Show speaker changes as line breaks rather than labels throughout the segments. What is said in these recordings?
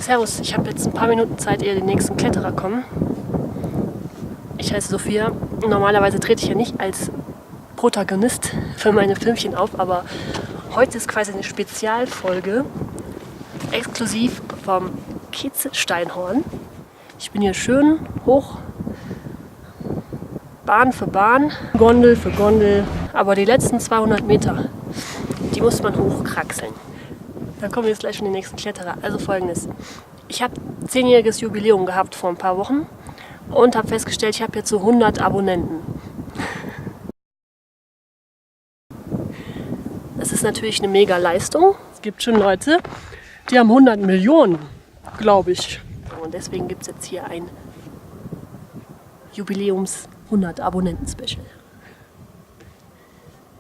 Servus, ich habe jetzt ein paar Minuten Zeit, ehe die nächsten Kletterer kommen. Ich heiße Sophia. Normalerweise trete ich ja nicht als Protagonist für meine Filmchen auf, aber heute ist quasi eine Spezialfolge, exklusiv vom Kitzsteinhorn. Ich bin hier schön hoch, Bahn für Bahn, Gondel für Gondel, aber die letzten 200 Meter, die muss man hochkraxeln. Dann kommen wir jetzt gleich schon die nächsten Kletterer. Also Folgendes: Ich habe 10-jähriges Jubiläum gehabt vor ein paar Wochen und habe festgestellt, ich habe jetzt so 100 Abonnenten. Das ist natürlich eine mega Leistung. Es gibt schon Leute, die haben 100 Millionen, glaube ich. Und deswegen gibt es jetzt hier ein Jubiläums 100 Abonnenten-Special.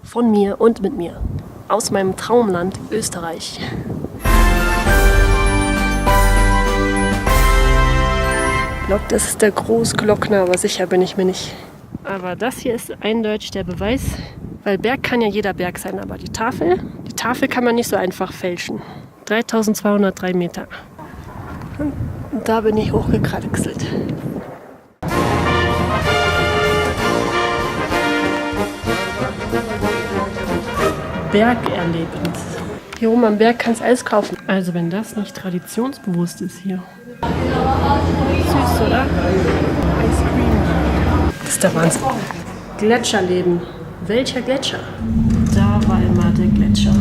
Von mir und mit mir. Aus meinem Traumland Österreich. Ich glaube, das ist der Großglockner, aber sicher bin ich mir nicht. Aber das hier ist eindeutig der Beweis, weil Berg kann ja jeder Berg sein, aber die Tafel kann man nicht so einfach fälschen. 3203 Meter. Und da bin ich hochgekraxelt. Bergerlebnis. Hier oben am Berg kannst du alles kaufen. Also wenn das nicht traditionsbewusst ist hier. Süß, oder? Ice Cream. Das ist der Wahnsinn. Gletscherleben. Welcher Gletscher? Da war immer der Gletscher.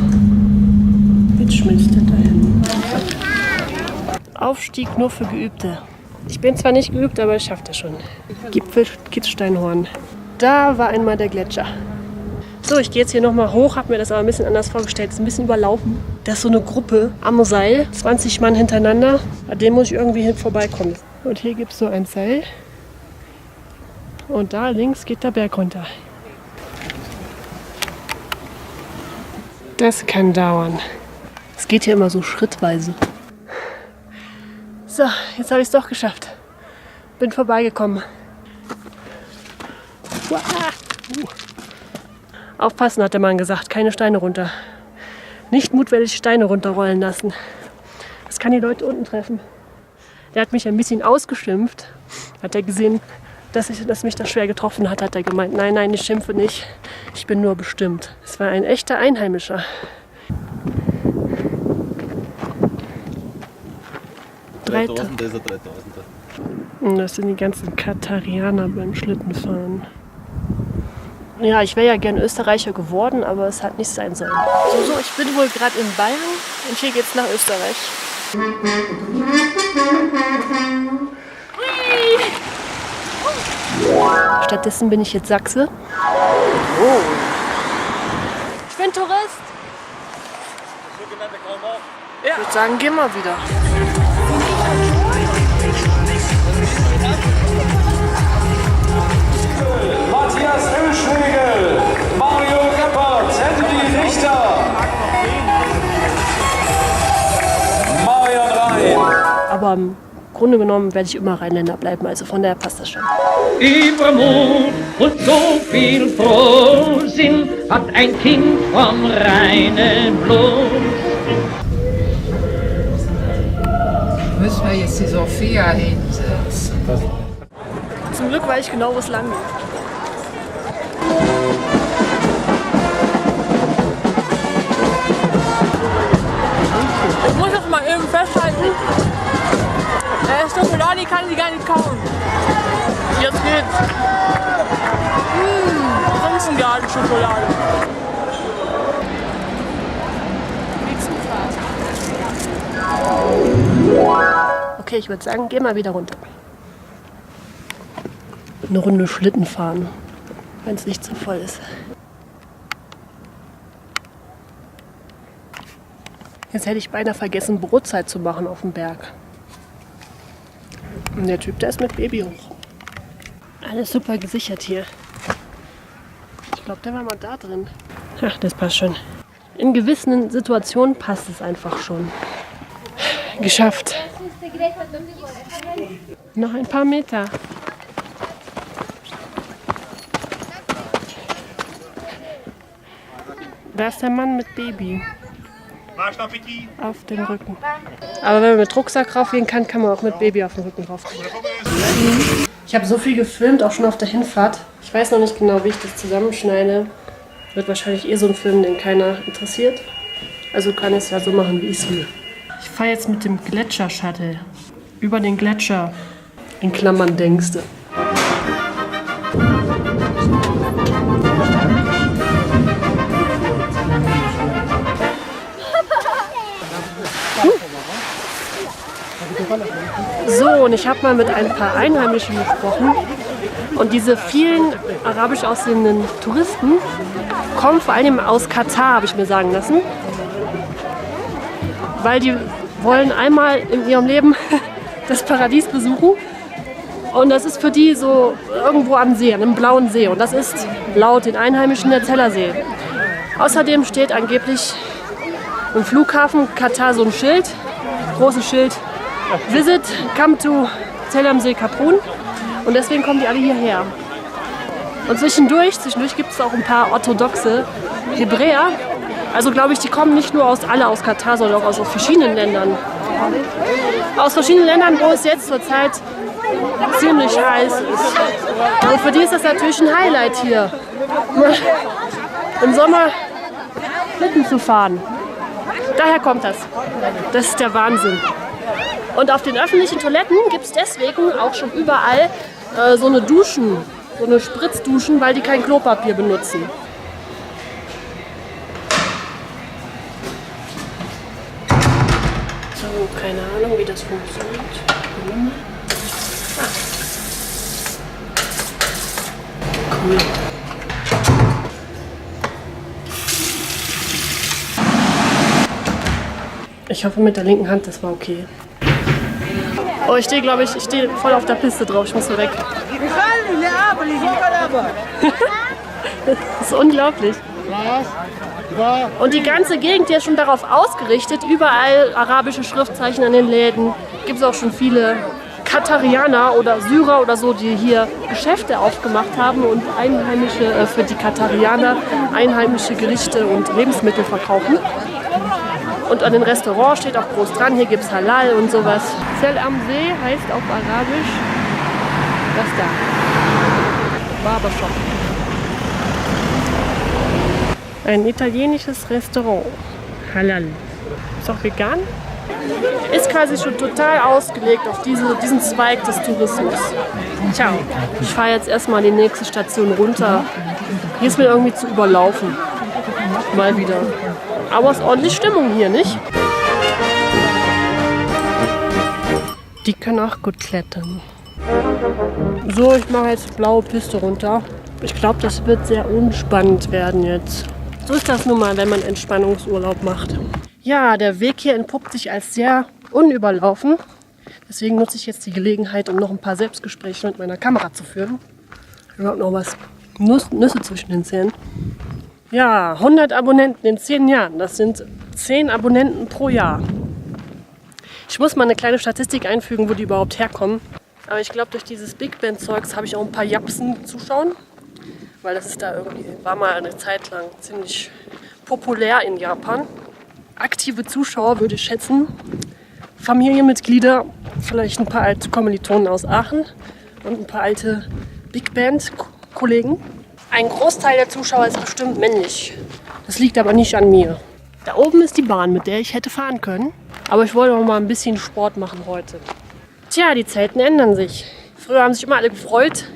Jetzt schmilzt er dahin. Aufstieg nur für Geübte. Ich bin zwar nicht geübt, aber ich schaffe das schon. Gipfel Kitzsteinhorn. Da war einmal der Gletscher. So, ich gehe jetzt hier nochmal hoch, habe mir das aber ein bisschen anders vorgestellt. Ist ein bisschen überlaufen. Da ist so eine Gruppe am Seil, 20 Mann hintereinander. An dem muss ich irgendwie vorbeikommen. Und hier gibt es so ein Seil. Und da links geht der Berg runter. Das kann dauern. Es geht hier immer so schrittweise. So, jetzt habe ich es doch geschafft. Bin vorbeigekommen. Aufpassen, hat der Mann gesagt. Keine Steine runter. Nicht mutwillig Steine runterrollen lassen. Das kann die Leute unten treffen. Der hat mich ein bisschen ausgeschimpft. Hat er gesehen, dass mich das schwer getroffen hat, hat er gemeint, nein, ich schimpfe nicht. Ich bin nur bestimmt. Es war ein echter Einheimischer.
Dreitausender ist er 3000er.
Das sind die ganzen Katarianer beim Schlittenfahren. Ja, ich wäre ja gern Österreicher geworden, aber es hat nicht sein sollen. So, ich bin wohl gerade in Bayern und hier geht's nach Österreich. Stattdessen bin ich jetzt Sachse. Oh. Ich bin Tourist. Ja. Ich würde sagen, geh mal wieder.
Matthias Ölschlegel, Mario Geppert, Henry Richter, Marian Rhein.
Aber im Grunde genommen werde ich immer Rheinländer bleiben, also von daher passt das schon.
Übermut und so viel Frohsinn hat ein Kind vom reinen Blut.
Müssen wir jetzt die Sophia hinsetzen?
Zum Glück weiß ich genau, wo es lang geht.
Ich muss das mal eben festhalten. Schokolade kann sie gar nicht kauen. Jetzt geht's. Prinzengarten-Schokolade.
Okay, ich würde sagen, geh mal wieder runter. Eine Runde Schlitten fahren, wenn es nicht zu voll ist. Jetzt hätte ich beinahe vergessen, Brotzeit zu machen auf dem Berg. Und der Typ, der ist mit Baby hoch. Alles super gesichert hier. Ich glaube, der war mal da drin. Ach, das passt schon. In gewissen Situationen passt es einfach schon. Geschafft. Noch ein paar Meter. Da ist der Mann mit Baby. auf dem Rücken. Aber wenn man mit Rucksack raufgehen kann, kann man auch mit Baby auf dem Rücken raufgehen. Ich habe so viel gefilmt, auch schon auf der Hinfahrt. Ich weiß noch nicht genau, wie ich das zusammenschneide. Wird wahrscheinlich so ein Film, den keiner interessiert. Also kann ich es ja so machen, wie ich es will. Ich fahre jetzt mit dem Gletscher-Shuttle über den Gletscher. In Klammern denkste. So, und ich habe mal mit ein paar Einheimischen gesprochen. Und diese vielen arabisch aussehenden Touristen kommen vor allem aus Katar, habe ich mir sagen lassen. Weil die wollen einmal in ihrem Leben das Paradies besuchen. Und das ist für die so irgendwo am See, an einem blauen See. Und das ist laut den Einheimischen der Zellersee. Außerdem steht angeblich im Flughafen Katar so ein Schild, großes Schild, Visit, come to Zell am See Kaprun. Und deswegen kommen die alle hierher. Und zwischendurch gibt es auch ein paar orthodoxe Hebräer. Also glaube ich, die kommen nicht nur alle aus Katar, sondern auch aus verschiedenen Ländern. Aus verschiedenen Ländern, wo es jetzt zurzeit ziemlich heiß ist. Und für die ist das natürlich ein Highlight hier, im Sommer Schlitten zu fahren. Daher kommt das. Das ist der Wahnsinn. Und auf den öffentlichen Toiletten gibt es deswegen auch schon überall so eine Duschen, so eine Spritzduschen, weil die kein Klopapier benutzen. So, keine Ahnung, wie das funktioniert. Cool. Ich hoffe mit der linken Hand, das war okay. Oh, ich stehe, glaube ich, voll auf der Piste drauf. Ich muss so weg. Das ist unglaublich. Und die ganze Gegend hier ist schon darauf ausgerichtet. Überall arabische Schriftzeichen an den Läden. Gibt es auch schon viele Katarianer oder Syrer oder so, die hier Geschäfte aufgemacht haben und einheimische, für die Katarianer einheimische Gerichte und Lebensmittel verkaufen. Und an den Restaurants steht auch groß dran, hier gibt es Halal und sowas. Zell am See heißt auf Arabisch das da. Barbershop. Ein italienisches Restaurant. Halal. Ist auch vegan. Ist quasi schon total ausgelegt auf diesen Zweig des Tourismus. Tja, ich fahre jetzt erstmal die nächste Station runter. Hier ist mir irgendwie zu überlaufen. Mal wieder. Aber es ist ordentlich Stimmung hier, nicht? Die können auch gut klettern. So, ich mache jetzt blaue Piste runter. Ich glaube, das wird sehr unspannend werden jetzt. So ist das nun mal, wenn man Entspannungsurlaub macht. Ja, der Weg hier entpuppt sich als sehr unüberlaufen. Deswegen nutze ich jetzt die Gelegenheit, um noch ein paar Selbstgespräche mit meiner Kamera zu führen. Ich habe noch was Nüsse zwischen den Zähnen. Ja, 100 Abonnenten in 10 Jahren. Das sind 10 Abonnenten pro Jahr. Ich muss mal eine kleine Statistik einfügen, wo die überhaupt herkommen. Aber ich glaube, durch dieses Big Band-Zeugs habe ich auch ein paar Japsen zuschauen. Weil das ist da irgendwie, war mal eine Zeit lang ziemlich populär in Japan. Aktive Zuschauer würde ich schätzen. Familienmitglieder, vielleicht ein paar alte Kommilitonen aus Aachen und ein paar alte Big Band-Kollegen. Ein Großteil der Zuschauer ist bestimmt männlich. Das liegt aber nicht an mir. Da oben ist die Bahn, mit der ich hätte fahren können. Aber ich wollte noch mal ein bisschen Sport machen heute. Tja, die Zeiten ändern sich. Früher haben sich immer alle gefreut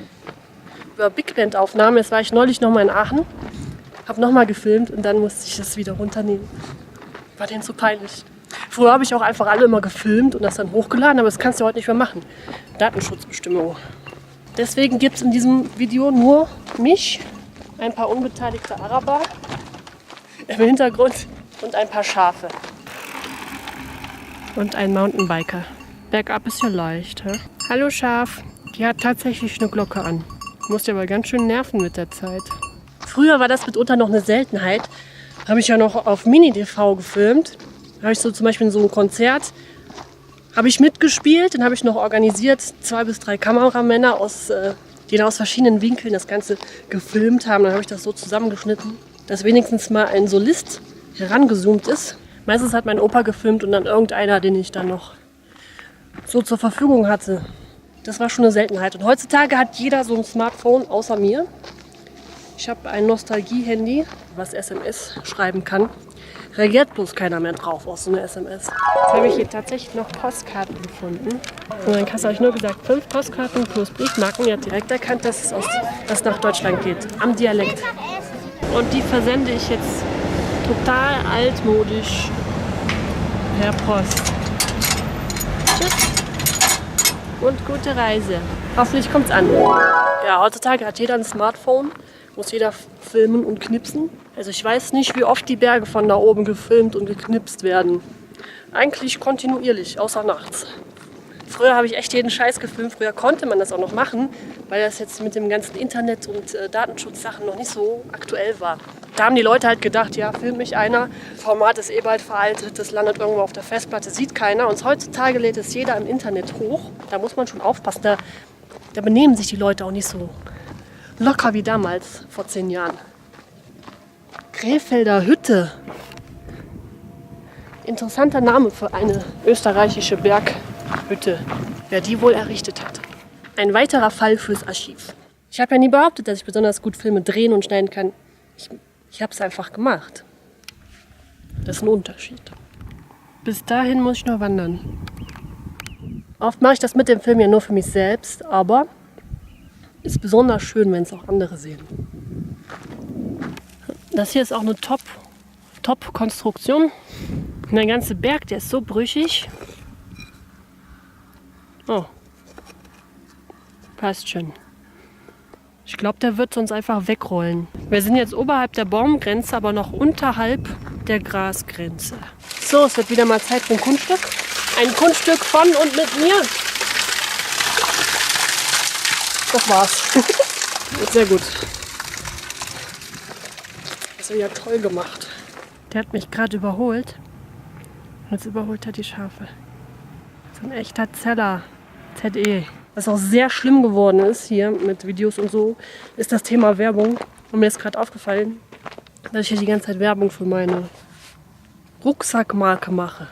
über Big Band Aufnahmen. Jetzt war ich neulich noch mal in Aachen, habe noch mal gefilmt und dann musste ich das wieder runternehmen. War denen so peinlich. Früher habe ich auch einfach alle immer gefilmt und das dann hochgeladen, aber das kannst du heute nicht mehr machen. Datenschutzbestimmungen. Deswegen gibt es in diesem Video nur mich, ein paar unbeteiligte Araber im Hintergrund und ein paar Schafe. Und ein Mountainbiker. Bergab ist ja leicht. Hä? Hallo Schaf. Die hat tatsächlich eine Glocke an. Muss ja aber ganz schön nerven mit der Zeit. Früher war das mitunter noch eine Seltenheit. Habe ich ja noch auf Mini-DV gefilmt. Da habe ich so zum Beispiel in so einem Konzert habe ich mitgespielt, dann habe ich noch organisiert 2 bis 3 Kameramänner, die da aus verschiedenen Winkeln das Ganze gefilmt haben. Dann habe ich das so zusammengeschnitten, dass wenigstens mal ein Solist herangezoomt ist. Meistens hat mein Opa gefilmt und dann irgendeiner, den ich dann noch so zur Verfügung hatte. Das war schon eine Seltenheit. Und heutzutage hat jeder so ein Smartphone, außer mir. Ich habe ein Nostalgie-Handy, was SMS schreiben kann. Reagiert bloß keiner mehr drauf aus so einer SMS. Jetzt habe ich hier tatsächlich noch Postkarten gefunden. Und dann hast du euch nur gesagt, 5 Postkarten plus Briefmarken. Ihr habt direkt erkannt, dass es nach Deutschland geht. Am Dialekt. Und die versende ich jetzt total altmodisch per Post. Tschüss. Und gute Reise. Hoffentlich kommt's an. Ja, heutzutage hat jeder ein Smartphone. Muss jeder filmen und knipsen. Also ich weiß nicht, wie oft die Berge von da oben gefilmt und geknipst werden. Eigentlich kontinuierlich, außer nachts. Früher habe ich echt jeden Scheiß gefilmt. Früher konnte man das auch noch machen, weil das jetzt mit dem ganzen Internet und Datenschutzsachen noch nicht so aktuell war. Da haben die Leute halt gedacht, ja, filmt mich einer, Format ist eh bald veraltet, das landet irgendwo auf der Festplatte, sieht keiner. Und heutzutage lädt es jeder im Internet hoch. Da muss man schon aufpassen, da benehmen sich die Leute auch nicht so locker wie damals, vor 10 Jahren. Krefelder Hütte. Interessanter Name für eine österreichische Berghütte. Wer die wohl errichtet hat. Ein weiterer Fall fürs Archiv. Ich habe ja nie behauptet, dass ich besonders gut Filme drehen und schneiden kann. Ich habe es einfach gemacht. Das ist ein Unterschied. Bis dahin muss ich noch wandern. Oft mache ich das mit dem Film ja nur für mich selbst, aber ist besonders schön, wenn es auch andere sehen. Das hier ist auch eine Top-Konstruktion. Und der ganze Berg, der ist so brüchig. Oh, passt schon. Ich glaube, der wird sonst einfach wegrollen. Wir sind jetzt oberhalb der Baumgrenze, aber noch unterhalb der Grasgrenze. So, es wird wieder mal Zeit für ein Kunststück. Ein Kunststück von und mit mir. Das war's. Sehr gut. Das ist wieder toll gemacht. Der hat mich gerade überholt. Und jetzt überholt er die Schafe. So ein echter Zeller. ZE. Was auch sehr schlimm geworden ist hier mit Videos und so, ist das Thema Werbung. Und mir ist gerade aufgefallen, dass ich hier die ganze Zeit Werbung für meine Rucksackmarke mache.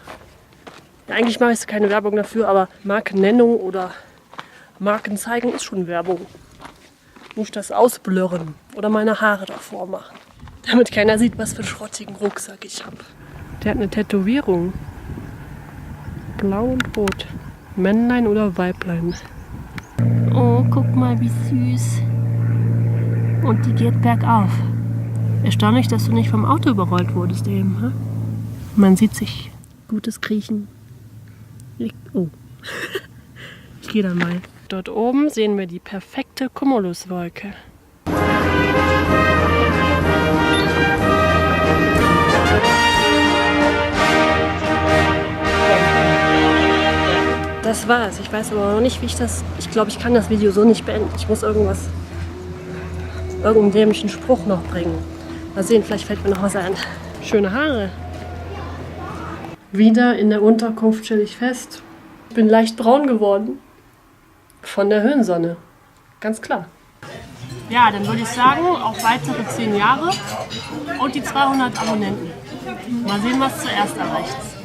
Ja, eigentlich mache ich keine Werbung dafür, aber Markennennung oder Marken zeigen ist schon Werbung. Muss ich das ausblurren oder meine Haare davor machen, damit keiner sieht, was für einen schrottigen Rucksack ich habe. Der hat eine Tätowierung. Blau und rot. Männlein oder Weiblein. Oh, guck mal, wie süß. Und die geht bergauf. Erstaunlich, dass du nicht vom Auto überrollt wurdest eben. Hm? Man sieht sich. Gutes Kriechen. Oh. Ich gehe dann mal. Dort oben sehen wir die perfekte Cumuluswolke. Das war's. Ich weiß aber noch nicht, wie ich das... Ich glaube, ich kann das Video so nicht beenden. Ich muss irgendeinen dämlichen Spruch noch bringen. Mal sehen, vielleicht fällt mir noch was ein. Schöne Haare. Wieder in der Unterkunft stelle ich fest, ich bin leicht braun geworden. Von der Höhensonne. Ganz klar. Ja, dann würde ich sagen, auf weitere 10 Jahre und die 200 Abonnenten. Mal sehen, was zuerst erreicht ist.